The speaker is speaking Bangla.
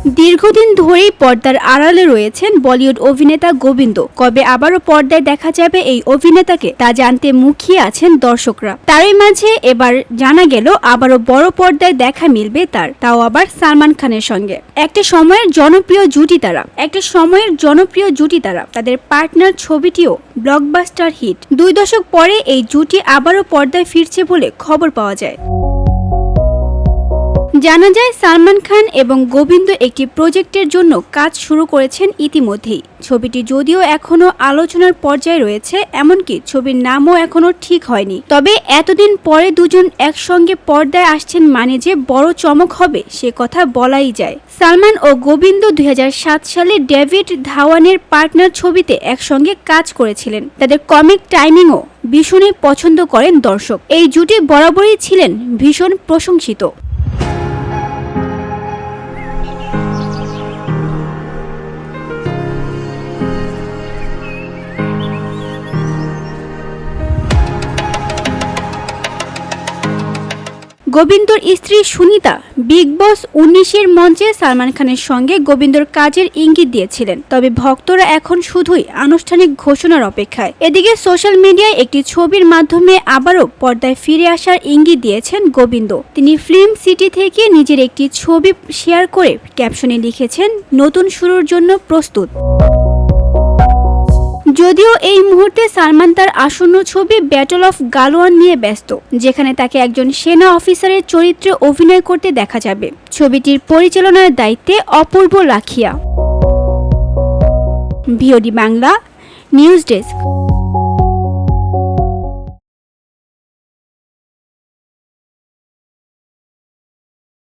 দীর্ঘদিন ধরেই পর্দার আড়ালে রয়েছেন বলিউড অভিনেতা গোবিন্দ। কবে আবারও পর্দায় দেখা যাবে এই অভিনেতাকে তা জানতে মুখিয়ে আছেন দর্শকরা। তারই মাঝে এবার জানা গেল আবারও বড় পর্দায় দেখা মিলবে তাও আবার সালমান খানের সঙ্গে। একটা সময়ের জনপ্রিয় জুটি তারা। তাদের পার্টনার ছবিটিও ব্লকবাস্টার হিট। 2 দশক পরে এই জুটি আবারও পর্দায় ফিরছে বলে খবর পাওয়া যায়। জানা যায় সালমান খান এবং গোবিন্দ একটি প্রজেক্টের জন্য কাজ শুরু করেছেন ইতিমধ্যেই। ছবিটি যদিও এখনো আলোচনার পর্যায়ে রয়েছে, এমনকি ছবির নামও এখনো ঠিক হয়নি। তবে এতদিন পরে দুজন একসঙ্গে পর্দায় আসছেন মানে যে বড় চমক হবে সে কথা বলাই যায়। সালমান ও গোবিন্দ 2007 সালে ডেভিড ধাওয়ানের পার্টনার ছবিতে একসঙ্গে কাজ করেছিলেন। তাদের কমিক টাইমিংও ভীষণই পছন্দ করেন দর্শক। এই জুটি বরাবরই ছিলেন ভীষণ প্রশংসিত। গোবিন্দর স্ত্রী সুনিতা বিগ বস 19-এর মঞ্চে সালমান খানের সঙ্গে গোবিন্দর কাজের ইঙ্গিত দিয়েছিলেন। তবে ভক্তরা এখন শুধুই আনুষ্ঠানিক ঘোষণার অপেক্ষায়। এদিকে সোশ্যাল মিডিয়ায় একটি ছবির মাধ্যমে আবারও পর্দায় ফিরে আসার ইঙ্গিত দিয়েছেন গোবিন্দ। তিনি ফিল্ম সিটি থেকে নিজের একটি ছবি শেয়ার করে ক্যাপশনে লিখেছেন, নতুন শুরুর জন্য প্রস্তুত। যদিও এই মুহূর্তে সালমান তার আসন্ন ছবি ব্যাটল অফ গালোয়ান নিয়ে ব্যস্ত, যেখানে তাকে একজন সেনা অফিসারের চরিত্রে অভিনয় করতে দেখা যাবে। ছবিটির পরিচালনার দায়িত্বে Apoorva Lakhia. VOD Bangla news desk.